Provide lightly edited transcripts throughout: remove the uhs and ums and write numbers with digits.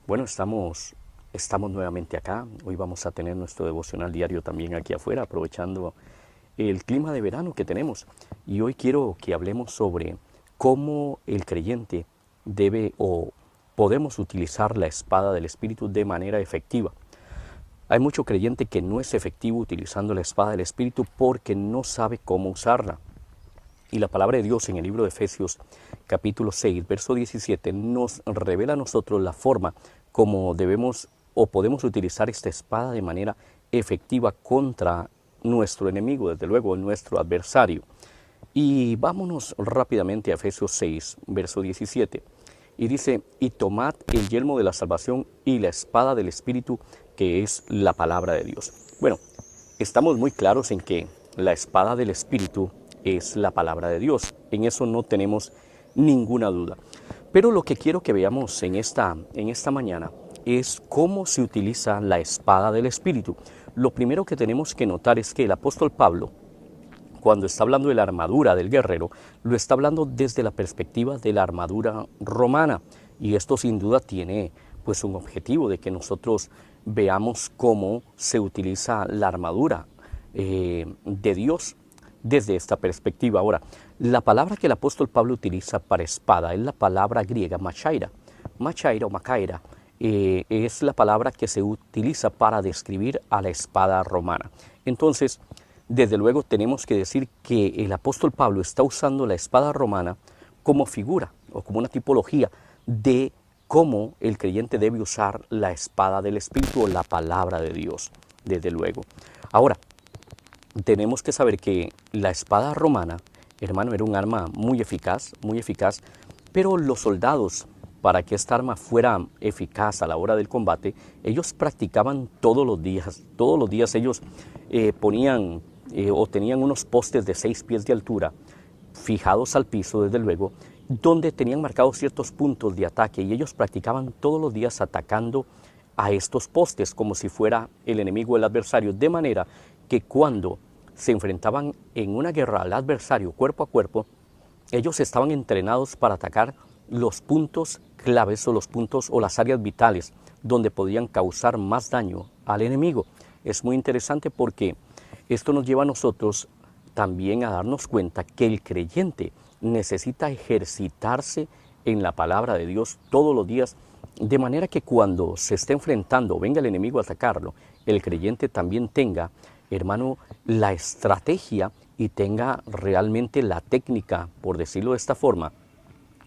Bueno, estamos nuevamente acá. Hoy vamos a tener nuestro devocional diario también aquí afuera, aprovechando el clima de verano que tenemos. Y hoy quiero que hablemos sobre cómo el creyente debe o podemos utilizar la espada del Espíritu de manera efectiva. Hay mucho creyente que no es efectivo utilizando la espada del Espíritu porque no sabe cómo usarla. Y la palabra de Dios en el libro de Efesios capítulo 6, verso 17, nos revela a nosotros la forma como debemos o podemos utilizar esta espada de manera efectiva contra nuestro enemigo, desde luego nuestro adversario. Y vámonos rápidamente a Efesios 6, verso 17. Y dice, y tomad el yelmo de la salvación y la espada del Espíritu, que es la palabra de Dios. Bueno, estamos muy claros en que la espada del Espíritu es la palabra de Dios. En eso no tenemos ninguna duda. Pero lo que quiero que veamos en esta mañana es cómo se utiliza la espada del Espíritu. Lo primero que tenemos que notar es que el apóstol Pablo, cuando está hablando de la armadura del guerrero, lo está hablando desde la perspectiva de la armadura romana. Y esto sin duda tiene pues un objetivo de que nosotros veamos cómo se utiliza la armadura de Dios desde esta perspectiva. Ahora, la palabra que el apóstol Pablo utiliza para espada es la palabra griega machaira. Machaira o macaira es la palabra que se utiliza para describir a la espada romana. Entonces, desde luego tenemos que decir que el apóstol Pablo está usando la espada romana como figura o como una tipología de cómo el creyente debe usar la espada del Espíritu o la palabra de Dios, desde luego. Ahora, tenemos que saber que la espada romana, hermano, era un arma muy eficaz, pero los soldados, para que esta arma fuera eficaz a la hora del combate, ellos practicaban todos los días ellos ponían o tenían unos postes de 6 pies de altura, fijados al piso, desde luego, donde tenían marcados ciertos puntos de ataque y ellos practicaban todos los días atacando a estos postes como si fuera el enemigo o el adversario, de manera que cuando se enfrentaban en una guerra al adversario cuerpo a cuerpo, ellos estaban entrenados para atacar los puntos claves o los puntos o las áreas vitales donde podían causar más daño al enemigo. Es muy interesante porque esto nos lleva a nosotros también a darnos cuenta que el creyente necesita ejercitarse en la palabra de Dios todos los días, de manera que cuando se esté enfrentando o venga el enemigo a atacarlo, el creyente también tenga, hermano, la estrategia y tenga realmente la técnica, por decirlo de esta forma,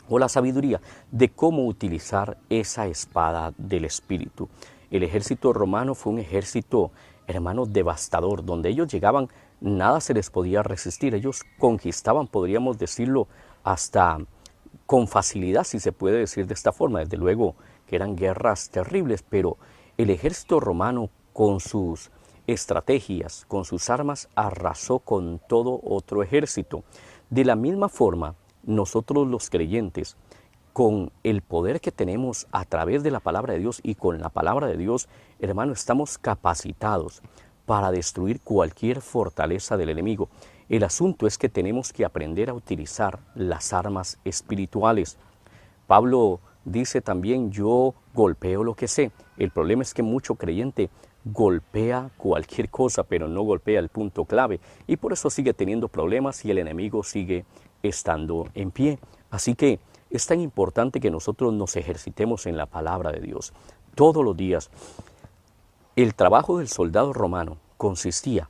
o la sabiduría de cómo utilizar esa espada del Espíritu. El ejército romano fue un ejército, hermano, devastador. Donde ellos llegaban, nada se les podía resistir. Ellos conquistaban, podríamos decirlo, hasta con facilidad, si se puede decir de esta forma. Desde luego que eran guerras terribles, pero el ejército romano, con sus estrategias, con sus armas, arrasó con todo otro ejército. De la misma forma, nosotros los creyentes, con el poder que tenemos a través de la palabra de Dios y con la palabra de Dios, hermano, estamos capacitados para destruir cualquier fortaleza del enemigo. El asunto es que tenemos que aprender a utilizar las armas espirituales. Pablo dice también, yo golpeo lo que sé. El problema es que mucho creyente golpea cualquier cosa, pero no golpea el punto clave. Y por eso sigue teniendo problemas y el enemigo sigue estando en pie. Así que es tan importante que nosotros nos ejercitemos en la palabra de Dios todos los días. El trabajo del soldado romano consistía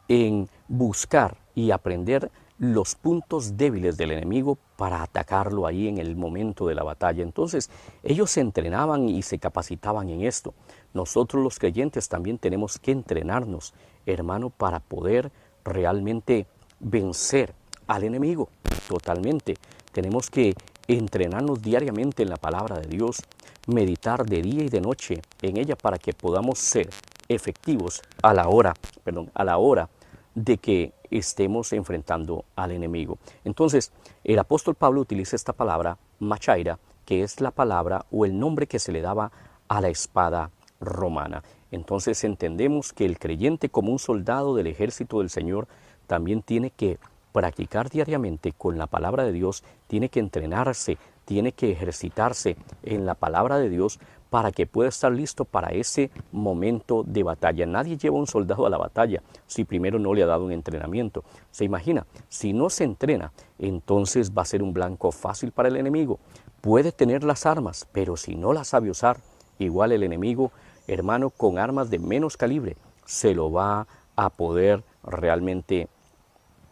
en buscar y aprender los puntos débiles del enemigo para atacarlo ahí en el momento de la batalla. Entonces, ellos se entrenaban y se capacitaban en esto. Nosotros los creyentes también tenemos que entrenarnos, hermano, para poder realmente vencer al enemigo totalmente. Tenemos que entrenarnos diariamente en la palabra de Dios, meditar de día y de noche en ella para que podamos ser efectivos a la hora de que estemos enfrentando al enemigo. Entonces, el apóstol Pablo utiliza esta palabra machaira, que es la palabra o el nombre que se le daba a la espada romana. Entonces entendemos que el creyente, como un soldado del ejército del Señor, también tiene que practicar diariamente con la palabra de Dios, tiene que entrenarse tiene que ejercitarse en la palabra de Dios para que pueda estar listo para ese momento de batalla. Nadie lleva a un soldado a la batalla si primero no le ha dado un entrenamiento. Se imagina, si no se entrena, entonces va a ser un blanco fácil para el enemigo. Puede tener las armas, pero si no las sabe usar, igual el enemigo, hermano, con armas de menos calibre, se lo va a poder realmente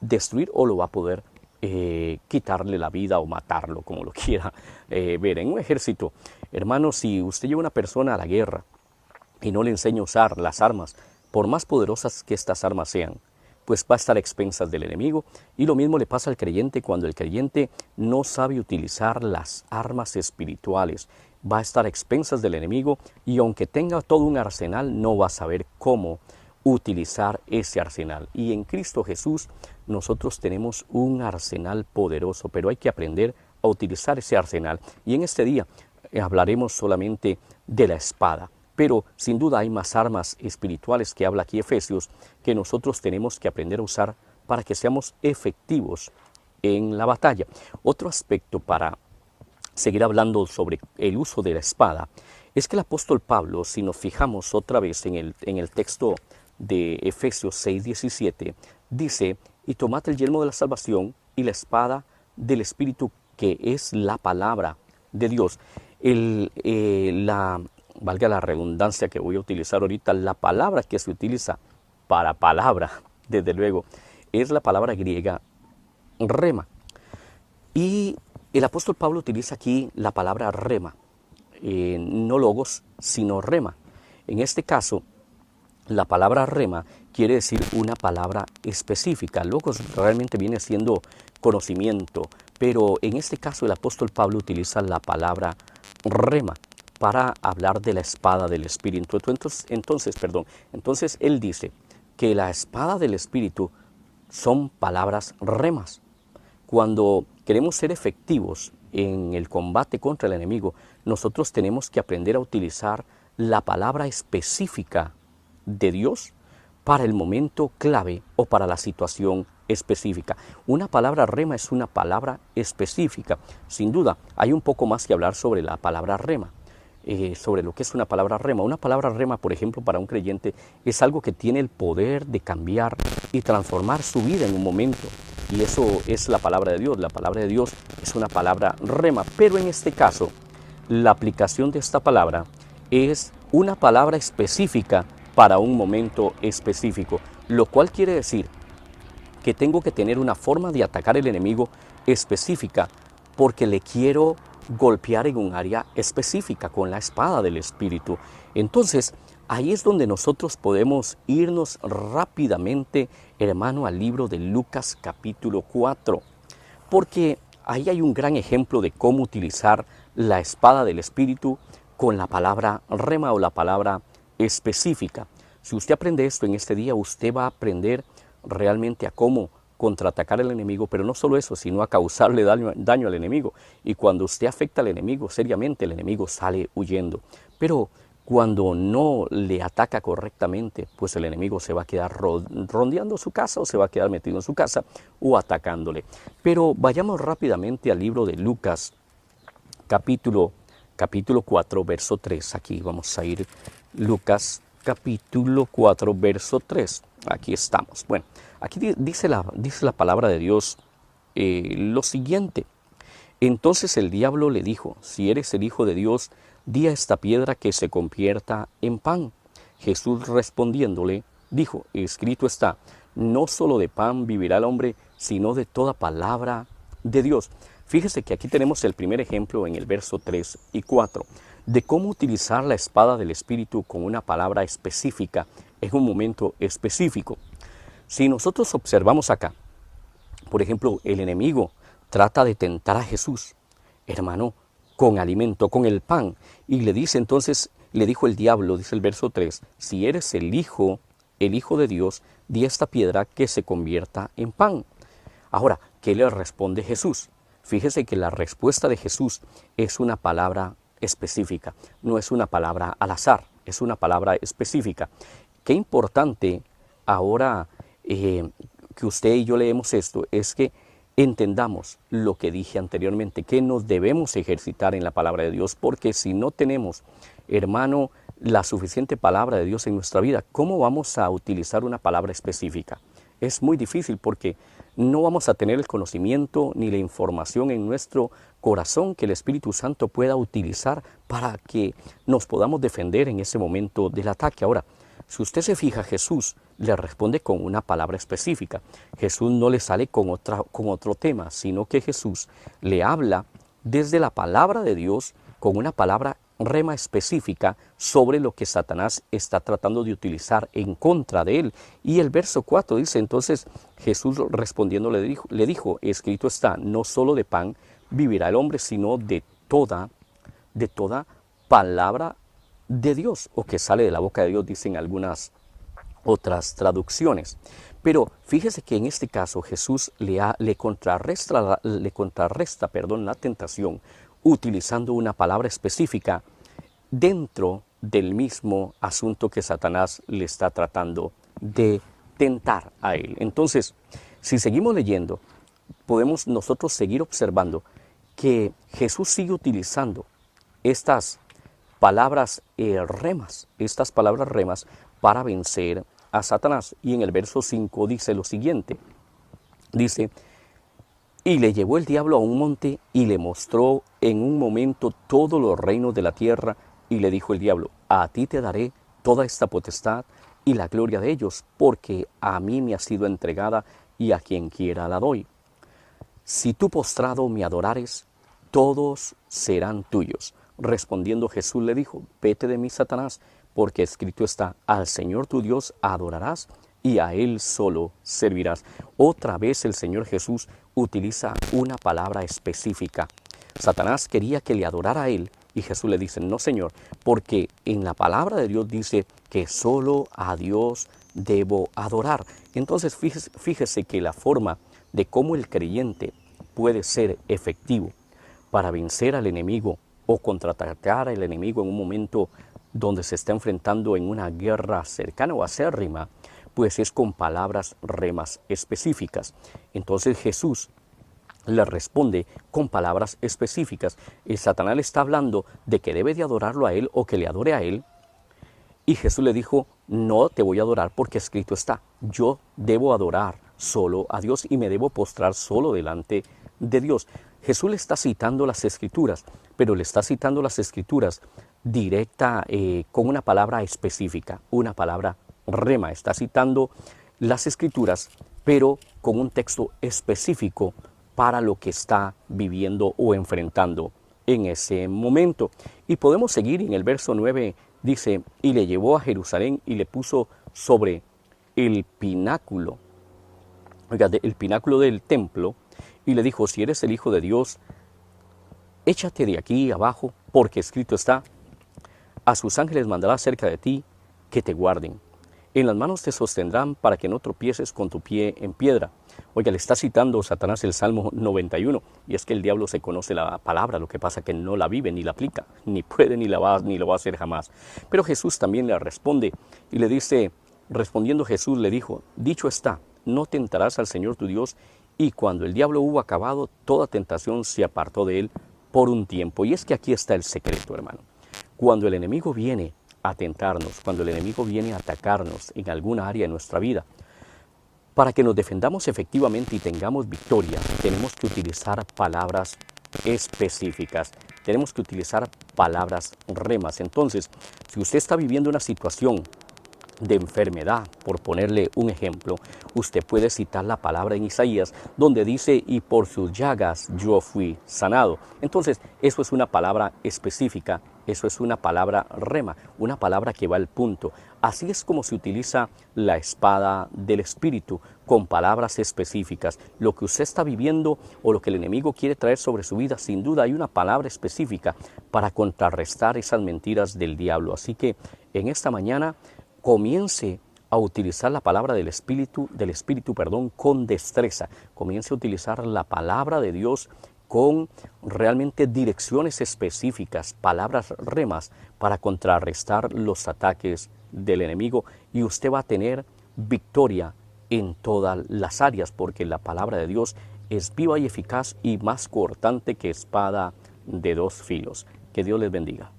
destruir o lo va a poder quitarle la vida o matarlo, como lo quiera ver. En un ejército, hermano, si usted lleva a una persona a la guerra y no le enseña a usar las armas, por más poderosas que estas armas sean, pues va a estar a expensas del enemigo. Y lo mismo le pasa al creyente cuando el creyente no sabe utilizar las armas espirituales. Va a estar a expensas del enemigo y aunque tenga todo un arsenal, no va a saber cómo utilizar ese arsenal. Y en Cristo Jesús nosotros tenemos un arsenal poderoso, pero hay que aprender a utilizar ese arsenal. Y en este día hablaremos solamente de la espada. Pero sin duda hay más armas espirituales que habla aquí Efesios que nosotros tenemos que aprender a usar para que seamos efectivos en la batalla. Otro aspecto para seguir hablando sobre el uso de la espada es que el apóstol Pablo, si nos fijamos otra vez en el texto de Efesios 6:17, dice: y tomad el yelmo de la salvación y la espada del Espíritu, que es la palabra de Dios. Valga la redundancia que voy a utilizar ahorita, la palabra que se utiliza para palabra, desde luego, es la palabra griega rema. Y el apóstol Pablo utiliza aquí la palabra rema, no logos, sino rema. En este caso, la palabra rema quiere decir una palabra específica. Logos realmente viene siendo conocimiento, pero en este caso el apóstol Pablo utiliza la palabra rema para hablar de la espada del Espíritu. Entonces él dice que la espada del Espíritu son palabras remas. Cuando queremos ser efectivos en el combate contra el enemigo, nosotros tenemos que aprender a utilizar la palabra específica de Dios para el momento clave o para la situación específica. Una palabra rema es una palabra específica. Sin duda, hay un poco más que hablar sobre la palabra rema. Sobre lo que es una palabra rema. Una palabra rema, por ejemplo, para un creyente es algo que tiene el poder de cambiar y transformar su vida en un momento. Y eso es la palabra de Dios. La palabra de Dios es una palabra rema. Pero en este caso, la aplicación de esta palabra es una palabra específica para un momento específico. Lo cual quiere decir que tengo que tener una forma de atacar al enemigo específica porque le quiero golpear en un área específica con la espada del Espíritu. Entonces, ahí es donde nosotros podemos irnos rápidamente, hermano, al libro de Lucas capítulo 4, porque ahí hay un gran ejemplo de cómo utilizar la espada del Espíritu con la palabra rema o la palabra específica. Si usted aprende esto en este día, usted va a aprender realmente a cómo contraatacar al enemigo, pero no solo eso, sino a causarle daño al enemigo. Y cuando usted afecta al enemigo seriamente, el enemigo sale huyendo. Pero cuando no le ataca correctamente, pues el enemigo se va a quedar rondeando su casa o se va a quedar metido en su casa o atacándole. Pero vayamos rápidamente al libro de Lucas, capítulo 4, verso 3. Aquí vamos a ir, Lucas, capítulo 4, verso 3. Aquí estamos. Bueno, aquí dice la palabra de Dios lo siguiente. Entonces el diablo le dijo: si eres el Hijo de Dios, di a esta piedra que se convierta en pan. Jesús respondiéndole dijo: escrito está, no solo de pan vivirá el hombre, sino de toda palabra de Dios. Fíjese que aquí tenemos el primer ejemplo en el verso 3 y 4 de cómo utilizar la espada del Espíritu con una palabra específica en un momento específico. Si nosotros observamos acá, por ejemplo, el enemigo trata de tentar a Jesús, hermano, con alimento, con el pan, y le dice entonces, le dijo el diablo, dice el verso 3, si eres el Hijo de Dios, di a esta piedra que se convierta en pan. Ahora, ¿qué le responde Jesús? Fíjese que la respuesta de Jesús es una palabra específica, no es una palabra al azar, es una palabra específica. Qué importante ahora que usted y yo leemos esto es que entendamos lo que dije anteriormente, que nos debemos ejercitar en la palabra de Dios, porque si no tenemos, hermano, la suficiente palabra de Dios en nuestra vida, ¿cómo vamos a utilizar una palabra específica? Es muy difícil porque no vamos a tener el conocimiento ni la información en nuestro corazón que el Espíritu Santo pueda utilizar para que nos podamos defender en ese momento del ataque. Ahora, si usted se fija, Jesús le responde con una palabra específica. Jesús no le sale con otro tema, sino que Jesús le habla desde la palabra de Dios con una palabra rema específica sobre lo que Satanás está tratando de utilizar en contra de él. Y el verso 4 dice, entonces Jesús respondiendo le dijo, escrito está, no solo de pan vivirá el hombre, sino de toda palabra de Dios, o que sale de la boca de Dios, dicen algunas otras traducciones. Pero fíjese que en este caso Jesús le contrarresta la tentación utilizando una palabra específica dentro del mismo asunto que Satanás le está tratando de tentar a él. Entonces, si seguimos leyendo, podemos nosotros seguir observando que Jesús sigue utilizando estas palabras remas para vencer a Satanás. Y en el verso 5 dice lo siguiente, dice, y le llevó el diablo a un monte y le mostró en un momento todos los reinos de la tierra, y le dijo el diablo, a ti te daré toda esta potestad y la gloria de ellos, porque a mí me ha sido entregada y a quien quiera la doy. Si tú postrado me adorares, todos serán tuyos. Respondiendo Jesús le dijo, vete de mí, Satanás, porque escrito está, al Señor tu Dios adorarás y a Él solo servirás. Otra vez el Señor Jesús utiliza una palabra específica. Satanás quería que le adorara a Él y Jesús le dice, no Señor, porque en la palabra de Dios dice que solo a Dios debo adorar. Entonces fíjese que la forma de cómo el creyente puede ser efectivo para vencer al enemigo o contraatacar al enemigo en un momento donde se está enfrentando en una guerra cercana o acérrima, pues es con palabras remas específicas. Entonces Jesús le responde con palabras específicas. El Satanás le está hablando de que debe de adorarlo a él o que le adore a él. Y Jesús le dijo, no te voy a adorar porque escrito está. Yo debo adorar solo a Dios y me debo postrar solo delante de Dios. Jesús le está citando las Escrituras, pero le está citando las Escrituras directa con una palabra específica, una palabra rema. Está citando las Escrituras, pero con un texto específico para lo que está viviendo o enfrentando en ese momento. Y podemos seguir en el verso 9, dice, y le llevó a Jerusalén y le puso sobre el pináculo, el pináculo del templo, y le dijo, si eres el Hijo de Dios, échate de aquí abajo, porque escrito está, a sus ángeles mandará cerca de ti que te guarden. En las manos te sostendrán para que no tropieces con tu pie en piedra. Oiga, le está citando Satanás el Salmo 91, y es que el diablo se conoce la palabra, lo que pasa que no la vive ni la aplica, ni puede ni lo va a hacer jamás. Pero Jesús también le responde y le dice, respondiendo Jesús le dijo, dicho está, no tentarás al Señor tu Dios, y cuando el diablo hubo acabado, toda tentación se apartó de él por un tiempo. Y es que aquí está el secreto, hermano. Cuando el enemigo viene a tentarnos, cuando el enemigo viene a atacarnos en alguna área de nuestra vida, para que nos defendamos efectivamente y tengamos victoria, tenemos que utilizar palabras específicas, tenemos que utilizar palabras remas. Entonces, si usted está viviendo una situación de enfermedad, por ponerle un ejemplo, usted puede citar la palabra en Isaías, donde dice, y por sus llagas yo fui sanado. Entonces, eso es una palabra específica, eso es una palabra rema, una palabra que va al punto. Así es como se utiliza la espada del Espíritu, con palabras específicas. Lo que usted está viviendo o lo que el enemigo quiere traer sobre su vida, sin duda hay una palabra específica para contrarrestar esas mentiras del diablo. Así que en esta mañana, comience a utilizar la palabra del Espíritu, con destreza. Comience a utilizar la palabra de Dios con realmente direcciones específicas, palabras remas, para contrarrestar los ataques del enemigo, y usted va a tener victoria en todas las áreas, porque la palabra de Dios es viva y eficaz y más cortante que espada de dos filos. Que Dios les bendiga.